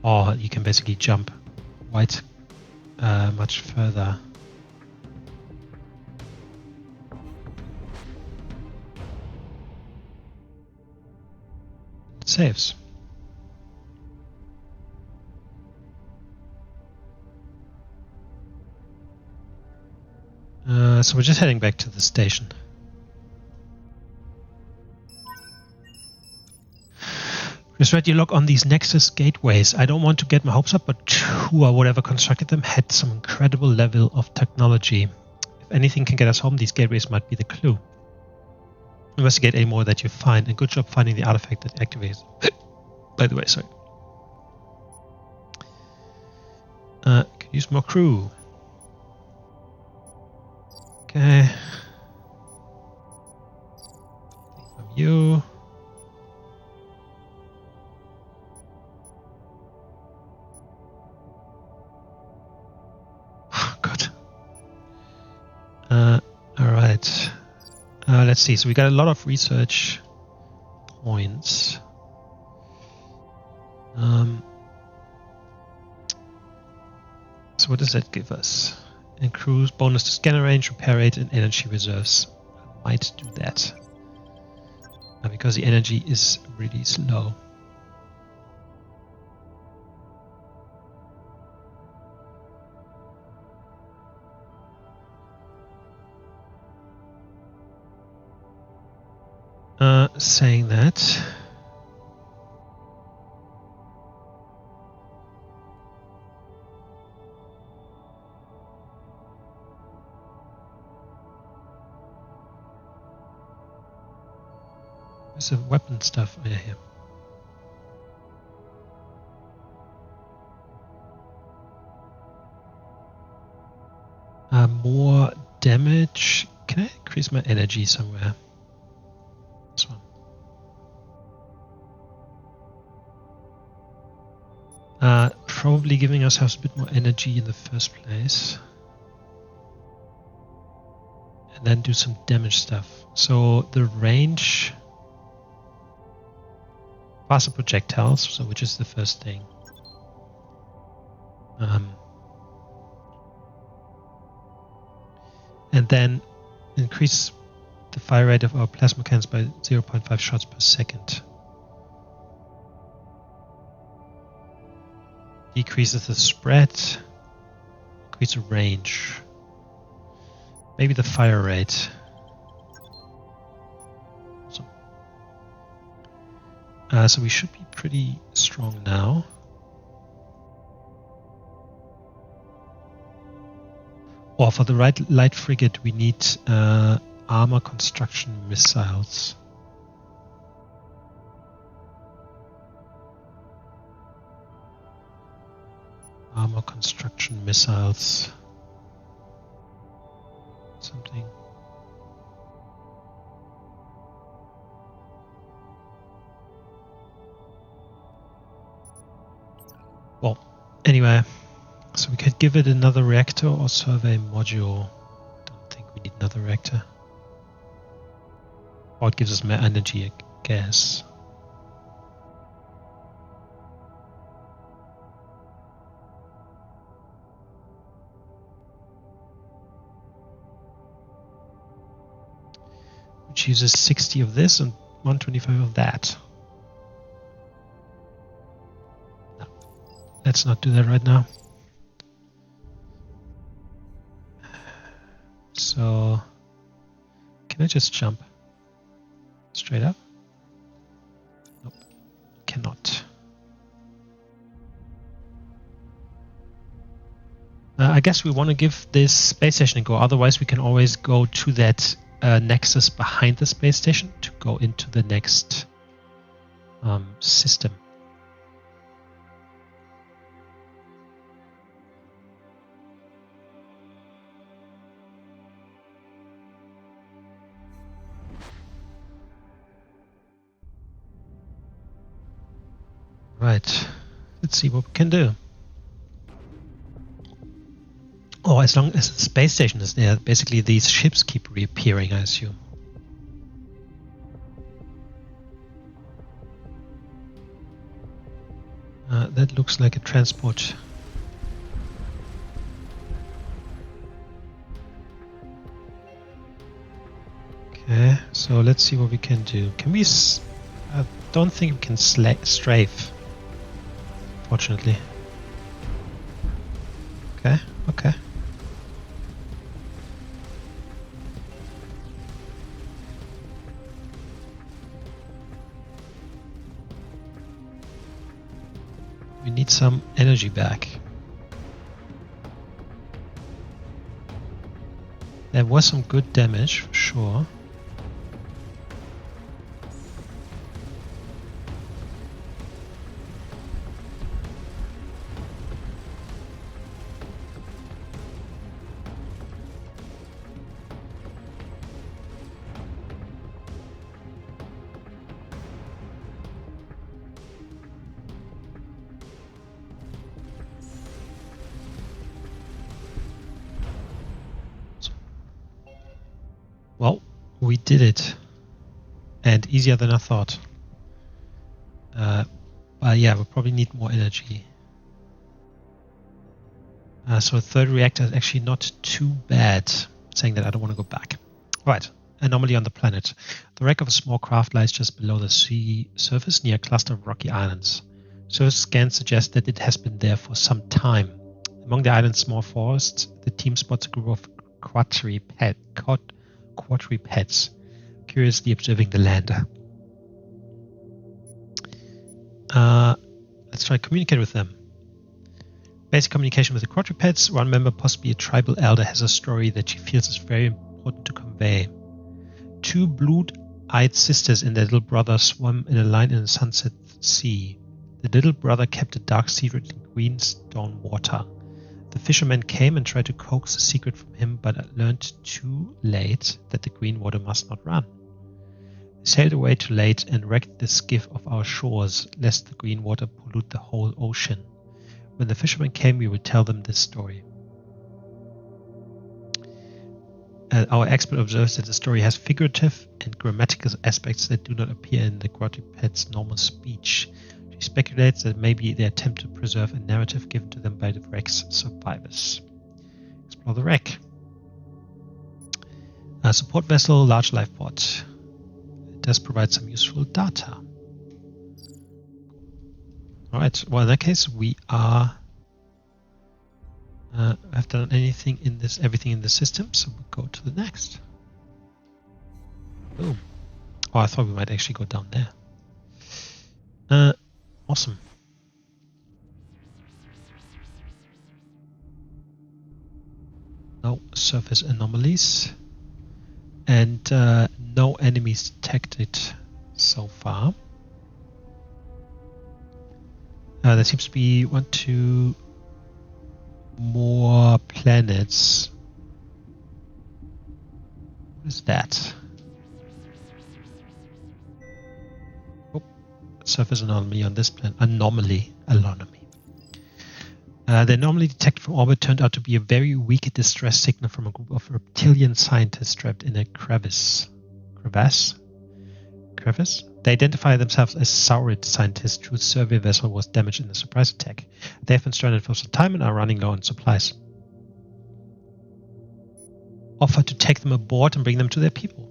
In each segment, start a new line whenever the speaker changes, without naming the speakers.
Or you can basically jump quite much further. It saves. So we're just heading back to the station. Just read you log on these Nexus gateways. I don't want to get my hopes up, but who or whatever constructed them had some incredible level of technology. If anything can get us home, these gateways might be the clue. Investigate any more that you find, and good job finding the artifact that activates. By the way, sorry. Can use more crew. Okay. From you. God. Alright. Let's see. So we got a lot of research points. So what does that give us? Increase bonus to scanner range, repair rate, and energy reserves. I might do that. Because the energy is really slow. Saying that. There's some weapon stuff over here. More damage. Can I increase my energy somewhere? This one. Probably giving ourselves a bit more energy in the first place. And then do some damage stuff. So the range... faster projectiles, so which is the first thing. And then increase the fire rate of our plasma cannons by 0.5 shots per second. Decreases the spread, increase the range. Maybe the fire rate. So we should be pretty strong now. Or for the light frigate, we need armor construction missiles. Armor construction missiles. Something. Well, anyway, so we could give it another reactor or survey module. Don't think we need another reactor. Or it gives us more energy, I guess. Which uses 60 of this and 125 of that. No, let's not do that right now. So, can I just jump straight up? Nope, cannot. I guess we want to give this space station a go. Otherwise, we can always go to that Nexus behind the space station to go into the next system. Right, let's see what we can do. Oh, as long as the space station is there, basically these ships keep reappearing, I assume. That looks like a transport. Okay, so let's see what we can do. Can we... I don't think we can strafe. Fortunately. Okay, okay. We need some energy back. There was some good damage, for sure. Well, we did it. And easier than I thought. But yeah, we probably need more energy. So a third reactor is actually not too bad. Saying that I don't want to go back. Right, anomaly on the planet. The wreck of a small craft lies just below the sea surface near a cluster of rocky islands. Surface scans suggest that it has been there for some time. Among the island's small forests, the team spots a group of quadrupeds, curiously observing the lander. Let's try to communicate with them. Basic communication with the quadrupeds. One member, possibly a tribal elder, has a story that she feels is very important to convey. Two blue-eyed sisters and their little brother swam in a line in the sunset sea. The little brother kept a dark secret in green stone water. The fisherman came and tried to coax the secret from him, but learned too late that the green water must not run. They sailed away too late and wrecked the skiff off our shores, lest the green water pollute the whole ocean. When the fishermen came, we would tell them this story. Our expert observes that the story has figurative and grammatical aspects that do not appear in the quadruped's normal speech. She speculates that maybe they attempt to preserve a narrative given to them by the wreck's survivors. Explore the wreck. A support vessel, large life pod. It does provide some useful data. Alright, well in that case we are have done everything in the system, so we'll go to the next. Boom. Oh, I thought we might actually go down there. Awesome. No surface anomalies. And no enemies detected so far. There seems to be 1, 2 more planets. What is that? Oh, surface anomaly on this planet. Anomaly. The anomaly detected from orbit turned out to be a very weak distress signal from a group of reptilian scientists trapped in a crevice. They identify themselves as Saurid scientists whose survey vessel was damaged in the surprise attack. They have been stranded for some time and are running low on supplies. Offer to take them aboard and bring them to their people.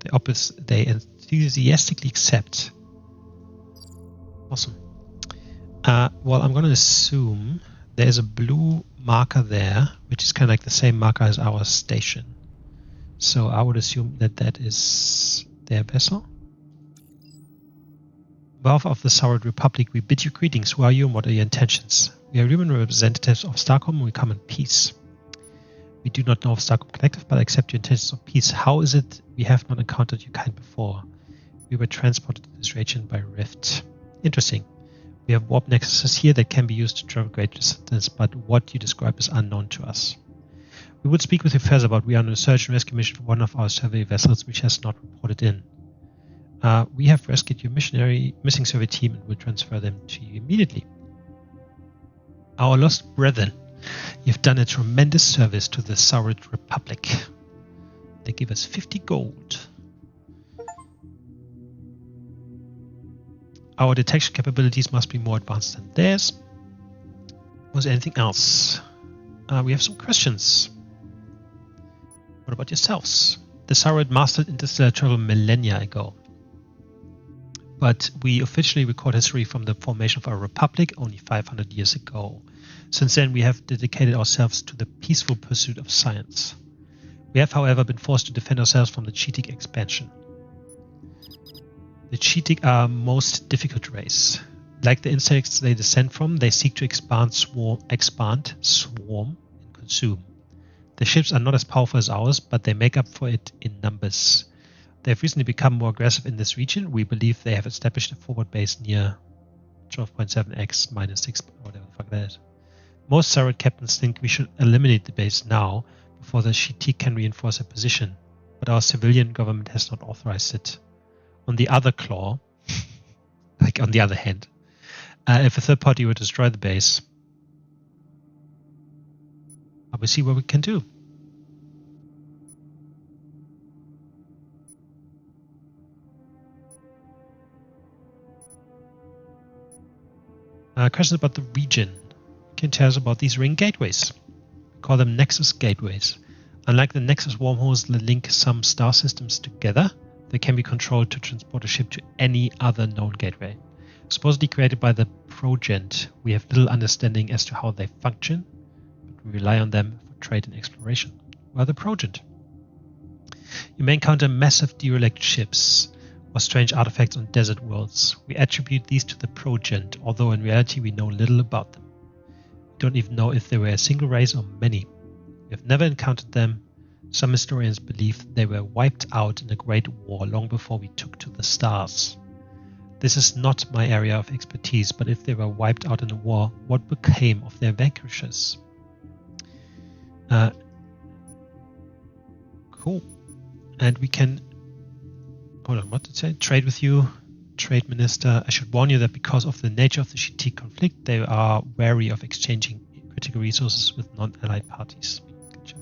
They enthusiastically accept. Awesome. Well, I'm going to assume there's a blue marker there, which is kind of like the same marker as our station. So I would assume that that is their vessel. Behalf of the Saurid Republic, we bid you greetings. Who are you and what are your intentions? We are human representatives of Starcom and we come in peace. We do not know of Starcom Collective, but accept your intentions of peace. How is it we have not encountered your kind before? We were transported to this region by rift. Interesting. We have warp nexuses here that can be used to travel great distances, but what you describe is unknown to us. We would speak with you further, but we are on a search and rescue mission for one of our survey vessels which has not reported in. We have rescued your missing survey team and will transfer them to you immediately. Our lost brethren, you've done a tremendous service to the Saurid Republic. They give us 50 gold. Our detection capabilities must be more advanced than theirs. Was there anything else? We have some questions. What about yourselves? The Sauroid mastered interstellar travel millennia ago. But we officially record history from the formation of our republic only 500 years ago. Since then, we have dedicated ourselves to the peaceful pursuit of science. We have, however, been forced to defend ourselves from the Cheetic expansion. The Cheetic are a most difficult race. Like the insects they descend from, they seek to expand, swarm, and consume. The ships are not as powerful as ours, but they make up for it in numbers. They have recently become more aggressive in this region. We believe they have established a forward base near 12.7x minus 6, whatever the fuck that is. Most Sauroid captains think we should eliminate the base now, before the Cheetic can reinforce their position, but our civilian government has not authorized it. On the other claw, like on the other hand, if a third party would destroy the base, we'll see what we can do. Question about the region. Can you tell us about these ring gateways? We call them Nexus gateways. Unlike the Nexus wormholes that link some star systems together, they can be controlled to transport a ship to any other known gateway. Supposedly created by the Progent, we have little understanding as to how they function, but we rely on them for trade and exploration. Why the Progent? You may encounter massive derelict ships or strange artifacts on desert worlds. We attribute these to the Progent, although in reality we know little about them. We don't even know if they were a single race or many. We have never encountered them. Some historians believe they were wiped out in a great war long before we took to the stars. This is not my area of expertise, but if they were wiped out in a war, what became of their vanquishers? Cool. And we can... Hold on, what did it say? Trade with you, Trade Minister. I should warn you that because of the nature of the Cheetic conflict, they are wary of exchanging critical resources with non-allied parties. Gotcha.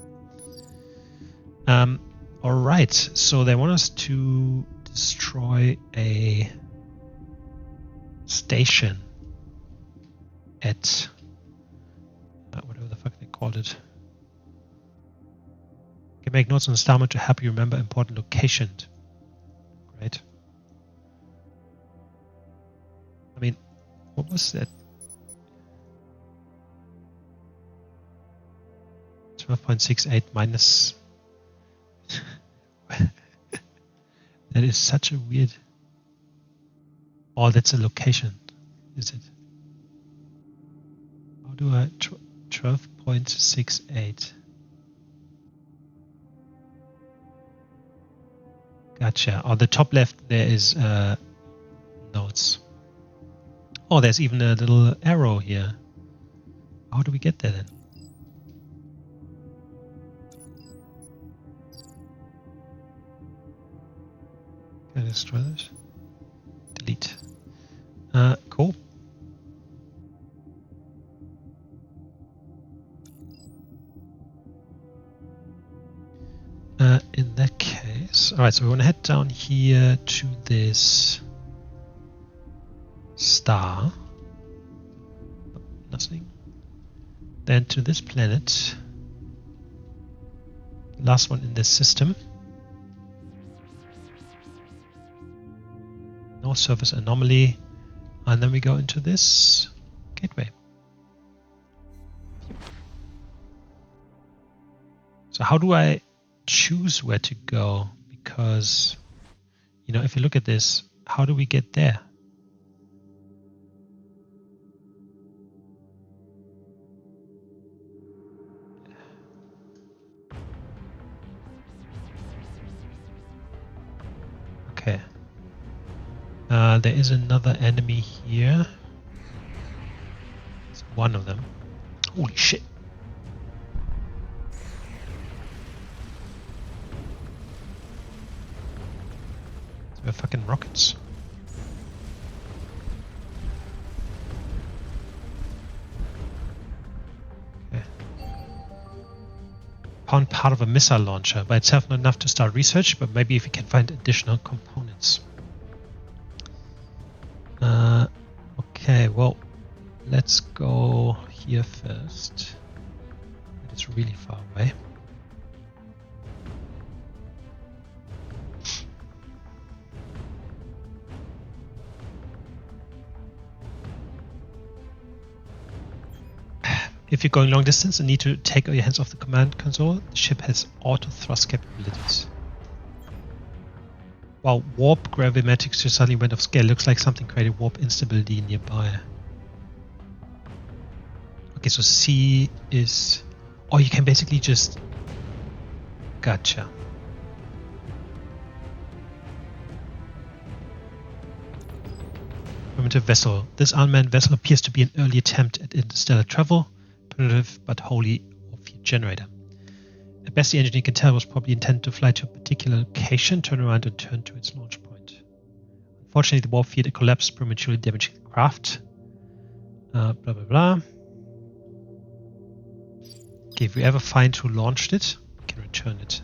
Alright, so they want us to destroy a station at whatever the fuck they called it. You can make notes on the star map to help you remember important locations. Great. I mean, what was that? 12.68 minus. That is such a weird. Oh, that's a location, is it? How do I 12.68? Gotcha. On the top left there is notes. Oh, there's even a little arrow here. How do we get there then? Can I destroy this? Delete. Cool. In that case, alright, so we want to head down here to this star. Nothing. Then to this planet. Last one in this system. No surface anomaly. And then we go into this gateway. So how do I choose where to go? Because, you know, if you look at this, how do we get there? Okay. There is another enemy here. It's one of them. Holy shit. They're fucking rockets. Okay. Found part of a missile launcher. By itself not enough to start research, but maybe if we can find additional components. Okay, well, let's go here first. It is really far away. If you're going long distance and need to take your hands off the command console, the ship has auto thrust capabilities. Wow, warp gravimatics just suddenly went off scale. Looks like something created warp instability nearby. Okay, so C is... Oh, you can basically just... Gotcha. Primitive vessel. This unmanned vessel appears to be an early attempt at interstellar travel. Primitive but wholly off-field generator. At best, the engineer can tell was probably intended to fly to a particular location, turn around and turn to its launch point. Unfortunately, the warp field collapsed, prematurely damaging the craft. Blah blah blah. Okay, if we ever find who launched it, we can return it.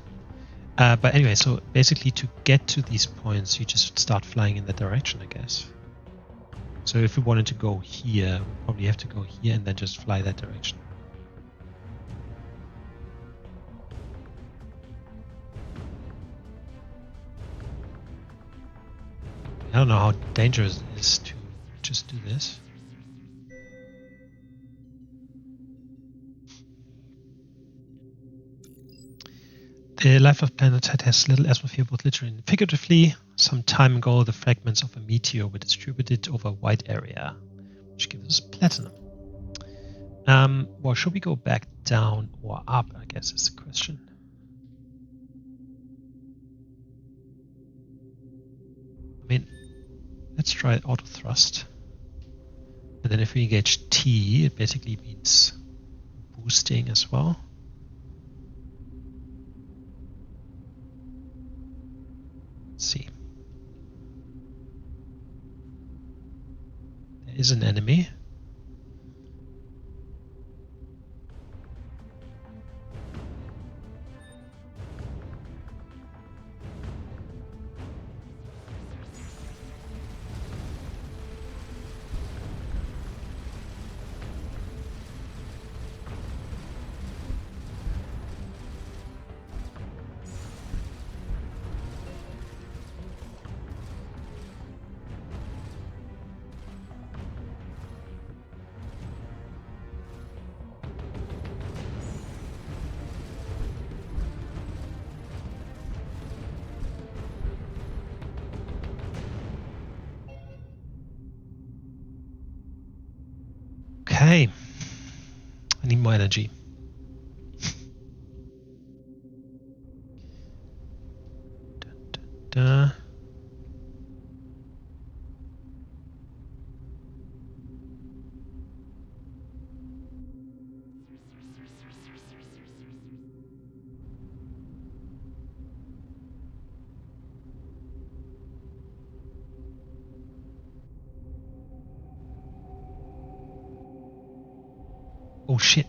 But anyway, so basically to get to these points, you just start flying in that direction, I guess. So if we wanted to go here, we probably have to go here and then just fly that direction. I don't know how dangerous it is to just do this. The life of planet has little atmosphere, both literally and figuratively. Some time ago, the fragments of a meteor were distributed over a wide area, which gives us platinum. Well, should we go back down or up, I guess is the question. I mean, let's try auto thrust. And then if we engage T, it basically means boosting as well. Let's see. There is an enemy. Okay, I need more energy. Da. Oh shit,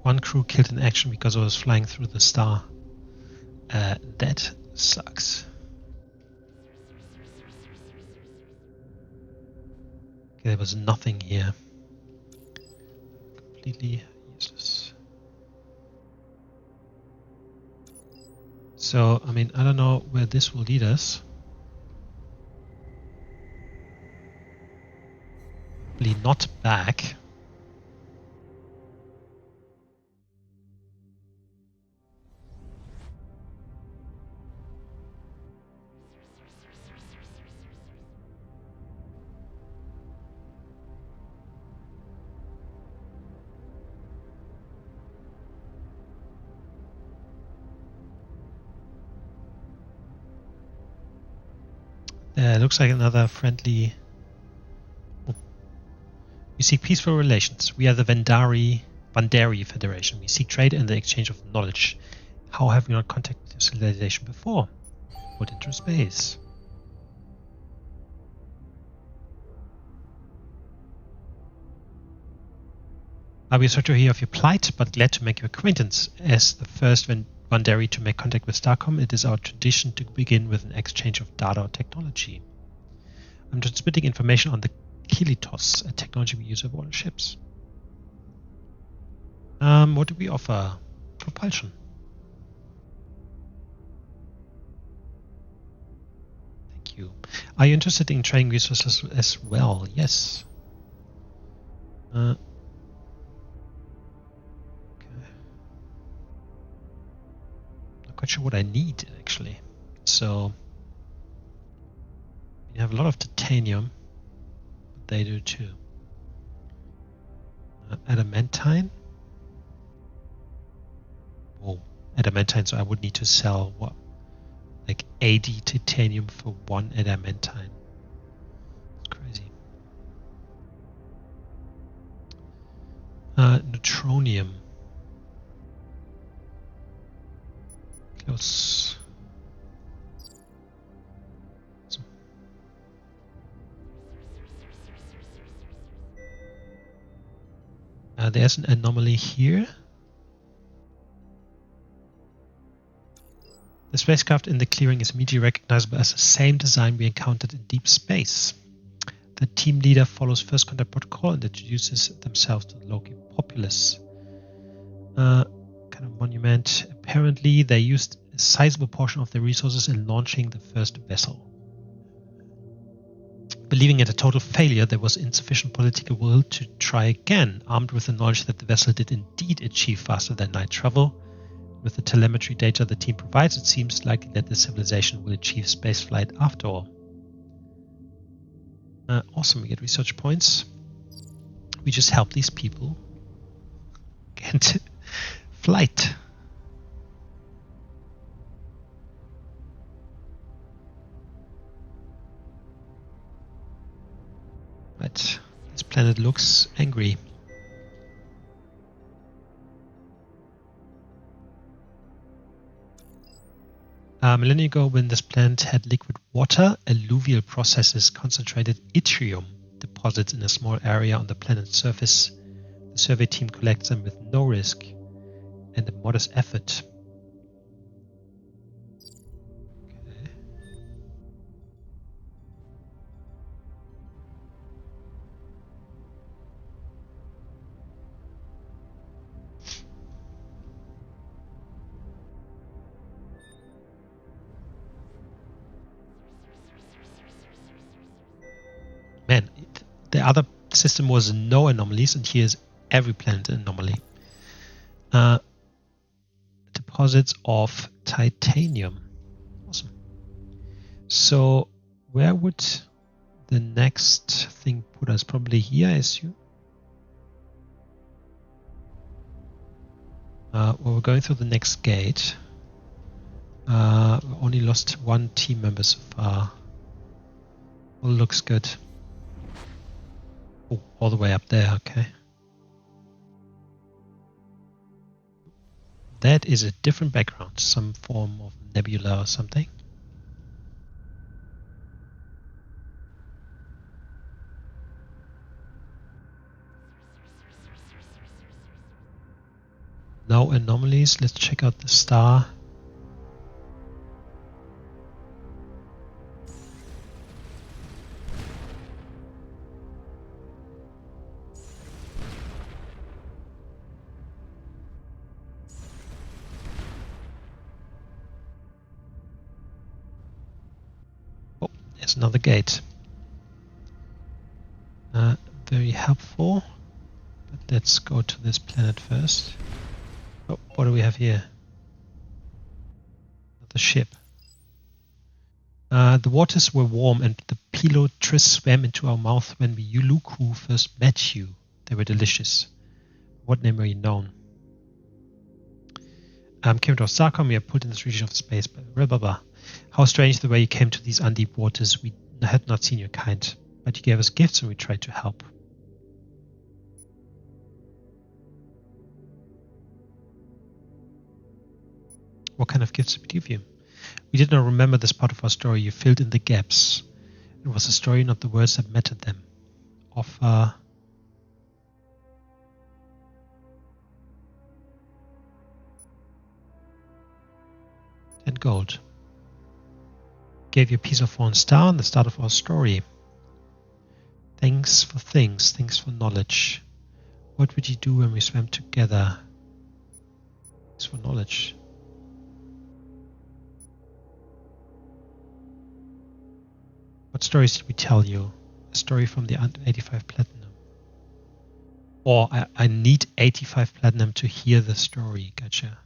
one crew killed in action because I was flying through the star. That sucks. Okay, there was nothing here. Completely useless. So, I mean, I don't know where this will lead us. Probably not back. Looks like another friendly... Oh. We seek peaceful relations. We are the Vandari Federation. We seek trade and the exchange of knowledge. How have we not contacted your civilization before? Put into space. We are sorry to hear of your plight, but glad to make your acquaintance. As the first Vandari to make contact with Starcom, it is our tradition to begin with an exchange of data or technology. I'm transmitting information on the Kilitos, a technology we use with all ships. What do we offer? Propulsion. Thank you. Are you interested in trading resources as well? Yes. Okay. Not quite sure what I need actually. So we have a lot of titanium, but they do too. Adamantine. Oh, adamantine. So I would need to sell what, like 80 titanium for 1 adamantine. It's crazy. Neutronium. Close. There's an anomaly here. The spacecraft in the clearing is immediately recognizable as the same design we encountered in deep space. The team leader follows first contact protocol and introduces themselves to the local populace. Kind of monument. Apparently, they used a sizable portion of their resources in launching the first vessel. Believing it a total failure, there was insufficient political will to try again, armed with the knowledge that the vessel did indeed achieve faster than light travel. With the telemetry data the team provides, it seems likely that the civilization will achieve spaceflight after all. Awesome, we get research points. We just help these people get flight. Right, this planet looks angry. A millennia ago, when this planet had liquid water, alluvial processes concentrated yttrium deposits in a small area on the planet's surface. The survey team collects them with no risk and a modest effort. Okay. Man, the other system was no anomalies, and here's every planet anomaly. Deposits of titanium. Awesome. So where would the next thing put us? Probably here, I assume. Well, we're going through the next gate. We only lost 1 team member so far. All looks good. Oh, all the way up there, okay. That is a different background, some form of nebula or something. No anomalies. Let's check out the star. Oh, there's another gate. Very helpful. But let's go to this planet first. Oh, what do we have here? The ship. The waters were warm and the pilotris swam into our mouth when we Yuluku first met you. They were delicious. What name were you known? Kirimdor, Starcom, we are put in this region of space. Blah, blah, blah. How strange the way you came to these undeep waters. We had not seen your kind, but you gave us gifts and we tried to help. What kind of gifts did we give you? We did not remember this part of our story. You filled in the gaps. It was the story, not the words that mattered them. Offer. And gold. Gave you a piece of one star and the start of our story. Thanks for things, thanks for knowledge. What would you do when we swam together? Thanks for knowledge. What stories did we tell you? A story from the 85 Platinum. Or I need 85 Platinum to hear the story. Gotcha.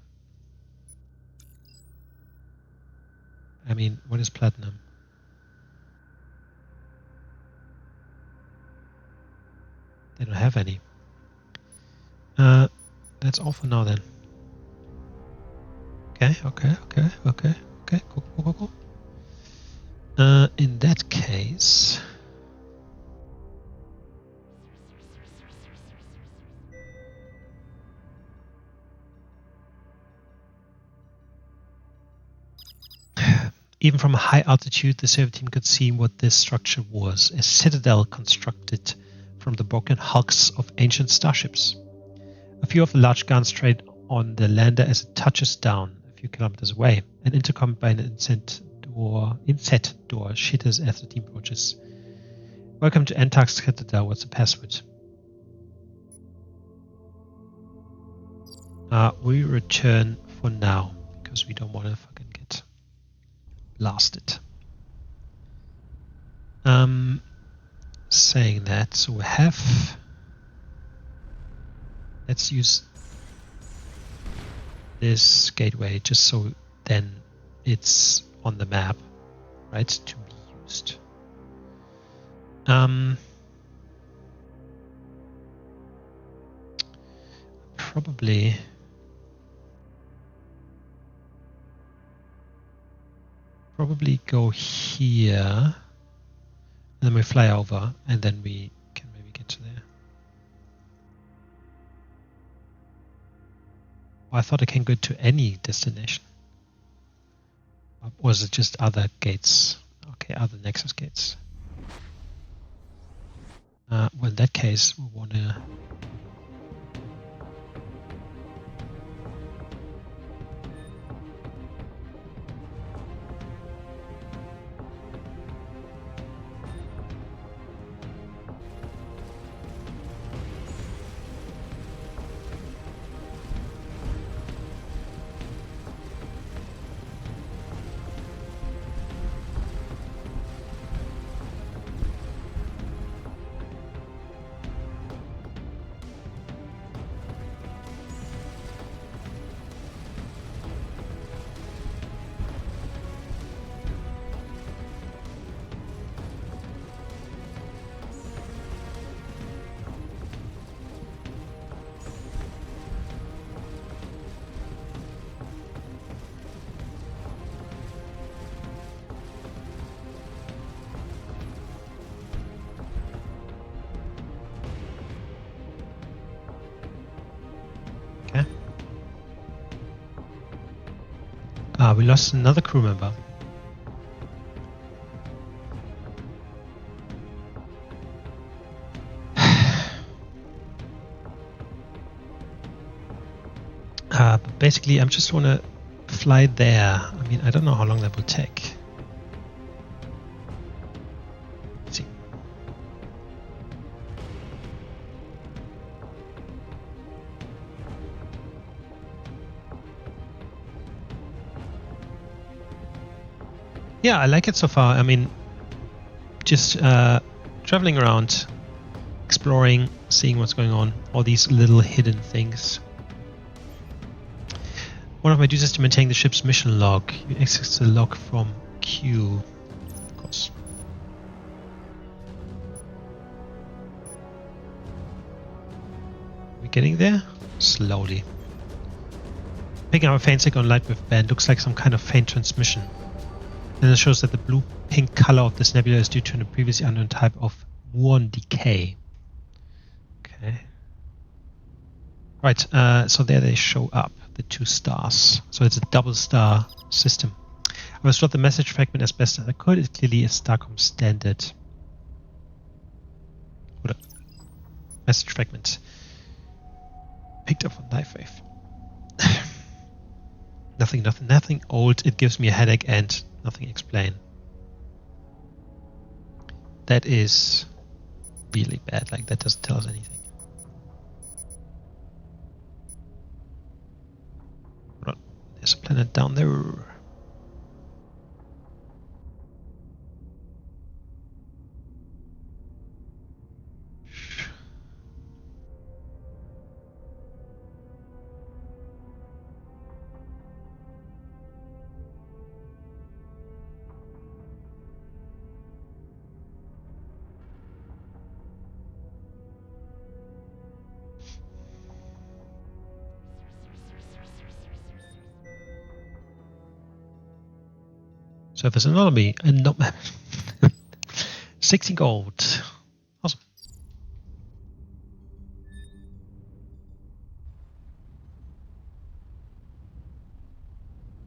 I mean, what is Platinum? They don't have any. That's all for now then. Okay. Cool. In that case, even from a high altitude, the survey team could see what this structure was: a citadel constructed from the broken hulks of ancient starships. A few of the large guns trade on the lander as it touches down a few kilometers away, and intercom by an inset door shitters as the team approaches. Welcome to Antark's Citadel. What's the password? We return for now because we don't want to fucking get blasted. Saying that, so we have. Let's use this gateway just so then it's on the map, right, to be used. Probably go here, and then we fly over, and then we can maybe get to there. I thought I can go to any destination. Or was it just other gates? Okay, other Nexus gates. Well, in that case, we want to... we lost another crew member. But basically, I just want to fly there. I mean, I don't know how long that will take. Let's see. Yeah, I like it so far. I mean, just traveling around, exploring, seeing what's going on, all these little hidden things. One of my duties is to maintain the ship's mission log. You access the log from Q, of course. We're getting there? Slowly. Picking up a faint signal on light with band looks like some kind of faint transmission. Then it shows that the blue-pink color of this nebula is due to a previously unknown type of muon decay. Okay. Right, so there they show up, the two stars. So it's a double star system. I restored the message fragment as best as I could. It's clearly a Starcom standard. Hold up. Message fragment. Picked up on Knifewave. Nothing old. It gives me a headache and nothing explain. That is really bad. Like, that doesn't tell us anything. Hold on. There's a planet down there. Surface anomaly. 16 gold.